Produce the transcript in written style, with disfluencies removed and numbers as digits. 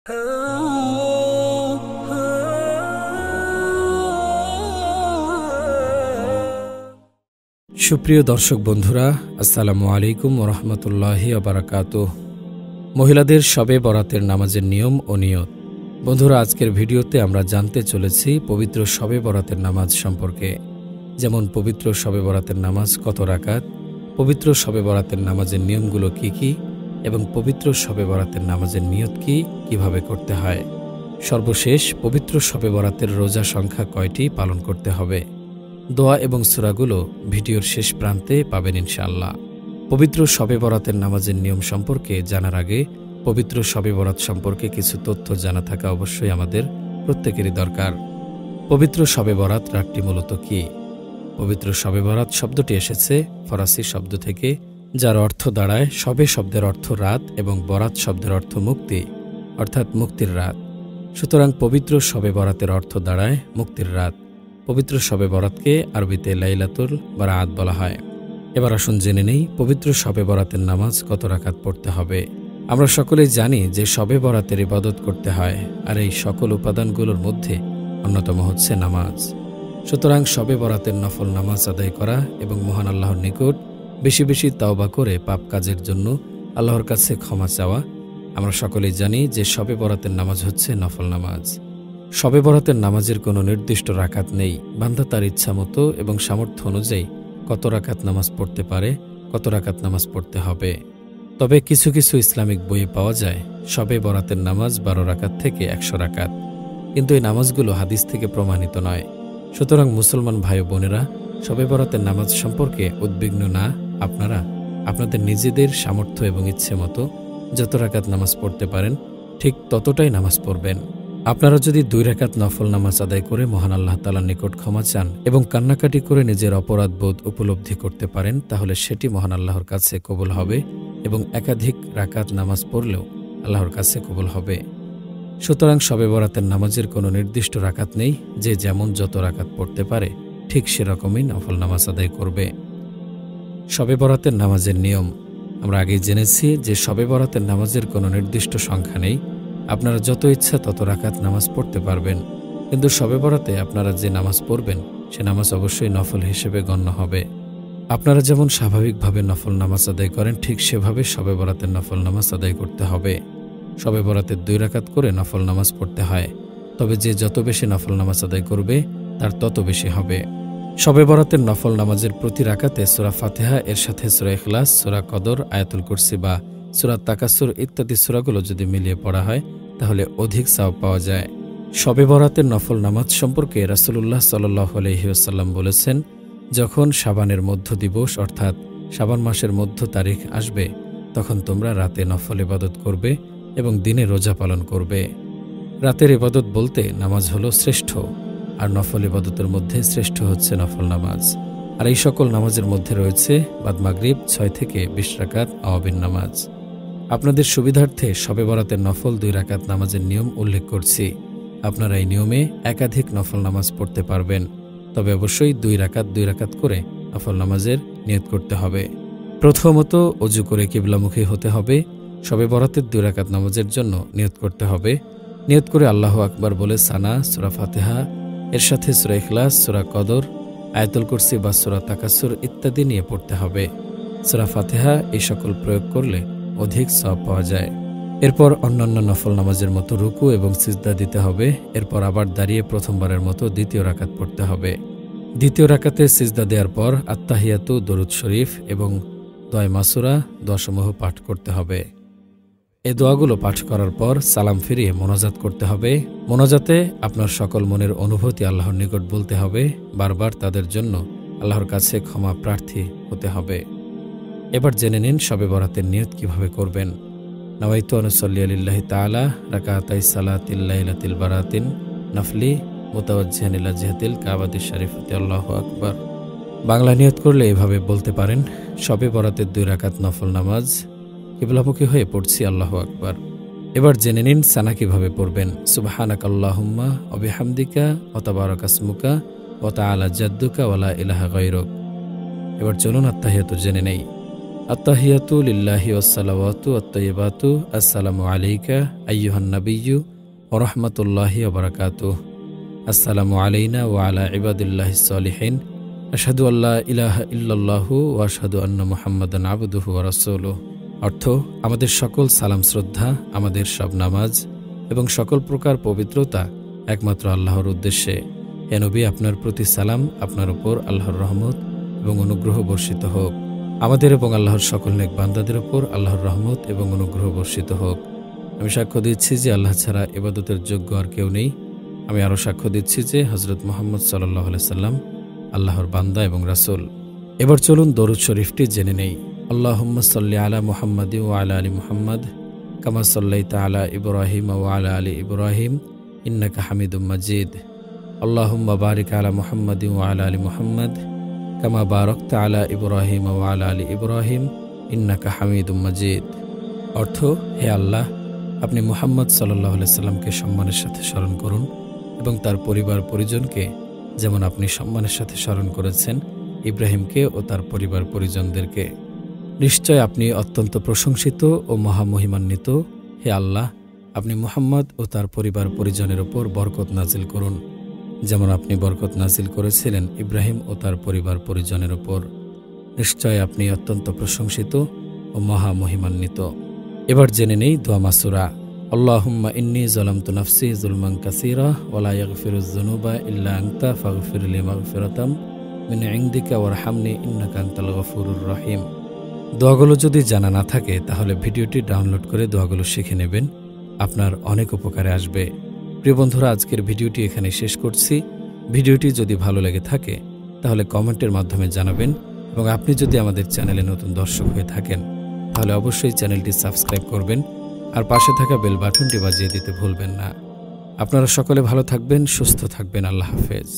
সুপ্রিয় দর্শক বন্ধুরা, আসসালামু আলাইকুম ওয়া রাহমাতুল্লাহি ওয়া বারাকাতুহু। মহিলাদের শবে বরাতের নামাজের নিয়ম ও নিয়ত। বন্ধুরা, আজকের ভিডিওতে আমরা জানতে চলেছি পবিত্র শবে বরাতের নামাজ সম্পর্কে। যেমন পবিত্র শবে বরাতের নামাজ কত রাকাত, পবিত্র শবে বরাতের নামাজের নিয়মগুলো কি কি, এবং পবিত্র শবে বরাতের নামাজের নিয়ত কি, কিভাবে করতে হয়। সর্বশেষ পবিত্র শবে বরাতের রোজা সংখ্যা কয়টি পালন করতে হবে। দোয়া এবং সূরাগুলো ভিডিওর শেষ প্রান্তে পাবেন ইনশাআল্লাহ। পবিত্র শবে বরাতের নামাজের নিয়ম সম্পর্কে জানার আগে পবিত্র শবে বরাত সম্পর্কে কিছু তথ্য জানা থাকা অবশ্যই আমাদের প্রত্যেকেরই দরকার। পবিত্র শবে বরাত রাতটি মূলত কি? পবিত্র শবে বরাত শব্দটি এসেছে ফরাসি শব্দ থেকে, যার অর্থ দাঁড়ায় শবে শব্দের অর্থ রাত এবং বরাত শব্দের অর্থ মুক্তি, অর্থাৎ মুক্তির রাত। সুতরাং পবিত্র শবে বরাতের অর্থ দাঁড়ায় মুক্তির রাত। পবিত্র শবে বরাতকে আরবিতে লাইলাতুল বারাত বলা হয়। এবার আসুন জেনে নেই পবিত্র শবে বরাতের নামাজ কত রাকাত পড়তে হবে। আমরা সকলেই জানি যে শবে বরাতের ইবাদত করতে হয়, আর এই সকল উপাদানগুলোর মধ্যে অন্যতম হচ্ছে নামাজ। সুতরাং শবে বরাতের নফল নামাজ আদায় করা এবং মহান আল্লাহর নিকট বেশি বেশি তাওবা করে পাপ কাজের জন্য আল্লাহর কাছে ক্ষমা চাওয়া। আমরা সকলেই জানি যে শবে বরাতের নামাজ হচ্ছে নফল নামাজ। শবে বরাতের নামাজের কোনো নির্দিষ্ট রাকাত নেই। বান্দা তার ইচ্ছা মতো এবং সামর্থ্য অনুযায়ী কত রাকাত নামাজ পড়তে পারে, কত রাকাত নামাজ পড়তে হবে। তবে কিছু কিছু ইসলামিক বইয়ে পাওয়া যায় শবে বরাতের নামাজ 12 রাকাত থেকে 100 রাকাত, কিন্তু এই নামাজগুলো হাদিস থেকে প্রমাণিত নয়। সুতরাং মুসলমান ভাই বোনেরা, শবে বরাতের নামাজ সম্পর্কে উদ্বিগ্ন না, আপনারা আপনাদের নিজেদের সামর্থ্য এবং ইচ্ছে মতো যত রাকাত নামাজ পড়তে পারেন ঠিক ততটাই নামাজ পড়বেন। আপনারা যদি 2 রাকাত নফল নামাজ আদায় করে মহান আল্লাহ তাআলার নিকট ক্ষমা চান এবং কান্নাকাটি করে নিজের অপরাধ বোধ উপলব্ধি করতে পারেন, তাহলে সেটি মহান আল্লাহর কাছে কবুল হবে এবং একাধিক রাকাত নামাজ পড়লেও আল্লাহর কাছে কবুল হবে। সুতরাং শবে বরাতের নামাজের কোনো নির্দিষ্ট রাকাত নেই। যে যেমন যত রাকাত পড়তে পারে ঠিক সেরকমই নফল নামাজ আদায় করবে। শবে বরাতের নামাজের নিয়ম আমরা আগেই জেনেছি যে শবে বরাতের নামাজের কোনো নির্দিষ্ট সংখ্যা নেই। আপনারা যত ইচ্ছা তত রাকাত নামাজ পড়তে পারবেন, কিন্তু শবে বরাতে আপনারা যে নামাজ পড়বেন সে নামাজ অবশ্যই নফল হিসেবে গণ্য হবে। আপনারা যেমন স্বাভাবিকভাবে নফল নামাজ আদায় করেন ঠিক সেভাবে শবে বরাতের নফল নামাজ আদায় করতে হবে। শবে বরাতের 2 রাকাত করে নফল নামাজ পড়তে হয়, তবে যে যত বেশি নফল নামাজ আদায় করবে তার তত বেশি হবে। শবে বরাতের নফল নামাজের প্রতি রাকাতে সূরা ফাতিহা এর সাথে সূরা ইখলাস, সূরা কদর, আয়াতুল কুরসি বা সূরা তাকাসুর ইত্যাদি সূরাগুলো যদি মিলিয়ে পড়া হয় তাহলে অধিক সওয়াব পাওয়া যায়। শবে বরাতের নফল নামাজ সম্পর্কে রাসূলুল্লাহ সাল্লাল্লাহু আলাইহি ওয়াসাল্লাম বলেছেন, যখন শাবানের মধ্য দিবস অর্থাৎ শাবান মাসের মধ্য তারিখ আসবে তখন তোমরা রাতে নফল ইবাদত করবে এবং দিনে রোজা পালন করবে। রাতের ইবাদত বলতে নামাজ হলো শ্রেষ্ঠ, আর নফল ইবাদতের মধ্যে শ্রেষ্ঠ হচ্ছে নফল নামাজ। আর এই সকল নামাজের মধ্যে রয়েছে বাদ মাগরিব 6 থেকে 20 রাকাত আওয়াবিন নামাজ। আপনাদের সুবিধার্থে শবে বরাতের নফল 2 রাকাত নামাজের নিয়ম উল্লেখ করছি। আপনারা এই নিয়মে একাধিক নফল নামাজ পড়তে পারবেন, তবে অবশ্যই 2 রাকাত করে নফল নামাজের নিয়ত করতে হবে। প্রথমত ওযু করে কিবলামুখী হতে হবে। শবে বরাতের 2 রাকাত নামাজের জন্য নিয়ত করতে হবে। নিয়ত করে আল্লাহু আকবার বলে সানা, সূরা ফাতিহা এর সাথে সূরা ইখলাস, সূরা কদর, আয়াতুল কুরসি বা সূরা তাকাসুর ইত্যাদি নিয়ে পড়তে হবে। সূরা ফাতিহা এই সকল প্রয়োগ করলে অধিক সওয়াব পাওয়া যায়। এরপর অন্যান্য নফল নামাজের মতো রুকু এবং সিজদা দিতে হবে। এরপর আবার দাঁড়িয়ে প্রথমবারের মতো 2য় রাকাত পড়তে হবে। 2য় রাকাতে সিজদা দেওয়ার পর আত্তাহিয়াতু, দরুদ শরীফ এবং দোয়া মাসুরা দোয়াসমূহ পাঠ করতে হবে। এই দোয়াগুলো পাঠ করার পর সালাম ফিরিয়ে মোনাজাত করতে হবে। মোনাজাতে আপনার সকল মনের অনুভূতি আল্লাহর নিকট বলতে হবে। বারবার তাদের জন্য আল্লাহর কাছে ক্ষমা প্রার্থী হতে হবে। এবার জেনে নিন শবে বরাতের নিয়ত কিভাবে করবেন। নাওয়াইতু আনুসাল্লি লিল্লাহি তাআলা রাকাতাই সালাতিল লাইলাতিল বারাতিন নফলি মুতাওয়াজ্জিহান ইলা জিহাতিল কাবাতিশ শরীফাতি আল্লাহু আকবার। বাংলা নিয়ত করলে এভাবে বলতে পারেন, শবে বরাতের 2 রাকাত নফল নামাজ কিবলামুখী হয়ে পড়ছি আল্লাহু আকবার। এবার জেনে নিন সানা কিভাবে পড়বেন। সুবহানাকাল্লাহুম্মা ওয়া বিহামদিকা ওয়া তাবারাকাসমুকা ওয়া তাআলা জাদ্দুকা ওয়া লা ইলাহা গায়রুক। এবার চলুন আত্তাহিয়াতু জেনে নেই। আত্তাহিয়াতু লিল্লাহি ওয়াসসালাওয়াতু আত-তাইয়্যিবাতু আসসালামু আলাইকা আইয়ুহান নাবিয়্যু ওয়া রাহমাতুল্লাহি ওয়া বারাকাতুহু। আসসালামু আলাইনা ওয়া আলা ইবাদিল্লাহিস সালিহিন। আশহাদু আল্লা ইলাহা ইল্লাল্লাহু ওয়া আশহাদু আন্না মুহাম্মাদান আবদুহু ওয়া রাসূলুহু। অর্থ, আমাদের সকল সালাম শ্রদ্ধা, আমাদের সব নামাজ এবং সকল প্রকার পবিত্রতা একমাত্র আল্লাহর উদ্দেশ্যে। হে নবী, আপনার প্রতি সালাম, আপনার উপর আল্লাহর রহমত এবং অনুগ্রহ বর্ষিত হোক। আমাদের এবং আল্লাহর সকল নেক বান্দাদের উপর আল্লাহর রহমত এবং অনুগ্রহ বর্ষিত হোক। আমি সাক্ষ্য দিচ্ছি যে আল্লাহ ছাড়া ইবাদতের যোগ্য আর কেউ নেই। আমি আরও সাক্ষ্য দিচ্ছি যে হযরত মুহাম্মদ সাল্লাল্লাহু আলাইহি সাল্লাম আল্লাহর বান্দা এবং রাসূল। এবার চলুন দরুদ শরীফটি জেনে নেই। আল্লাহুম্মা সাল্লি আলা মুহাম্মাদি ওয়া আলা আলি মুহাম্মাদ কামা সাল্লাইতা আলা ইব্রাহিম ওয়া আলা আলি ইব্রাহিম ইন্নাকা হামিদুম মাজিদ। আল্লাহুম্মা বারিক আলা মুহাম্মাদি ওয়া আলা আলি মুহাম্মাদ কামা বারাকতা আলা ইব্রাহিম ওয়া আলা আলি ইব্রাহিম ইন্নাকা হামিদুম মাজিদ। অর্থ, হে আল্লাহ, আপনি মুহাম্মদ সাল্লাল্লাহু আলাইহি সাল্লামকে সম্মানের সাথে স্মরণ করুন এবং তার পরিবার পরিজনকে যেমন আপনি সম্মানের সাথে স্মরণ করেছেন ইব্রাহিমকে ও তার পরিবার পরিজনদেরকে। নিশ্চয় আপনি অত্যন্ত প্রশংসিত ও মহামহিমান্বিত। হে আল্লাহ, আপনি মুহাম্মদ ও তার পরিবার পরিজনের উপর বরকত নাজিল করুন যেমন আপনি বরকত নাজিল করেছিলেন ইব্রাহিম ও তার পরিবার পরিজনের উপর। নিশ্চয় আপনি অত্যন্ত প্রশংসিত ও মহামহিমান্বিত। এবার জেনে নেই দোয়া মাসুরা। আল্লাহুম্মা ইন্নী যালামতু নাফসি যুলমান কাসীরা ওয়া লা ইয়াগফিরুয যুনুবা ইল্লা আনতা ফাগফিরলি মাগফিরাতাম মিন ইনদিকা ওয়ারহামনি ইন্নাকা আনতাল গফুরুর রহিম। দোয়াগুলো যদি জানা না থাকে তাহলে ভিডিওটি ডাউনলোড করে দোয়াগুলো শিখে নেবেন, আপনার অনেক উপকারে আসবে। প্রিয় বন্ধুরা, আজকের ভিডিওটি এখানে শেষ করছি। ভিডিওটি যদি ভালো লেগে থাকে তাহলে কমেন্টের মাধ্যমে জানাবেন এবং আপনি যদি আমাদের চ্যানেলে নতুন দর্শক হয়ে থাকেন তাহলে অবশ্যই চ্যানেলটি সাবস্ক্রাইব করবেন আর পাশে থাকা বেল বাটনটি বাজিয়ে দিতে ভুলবেন না। আপনারা সকলে ভালো থাকবেন, সুস্থ থাকবেন। আল্লাহ হাফেজ।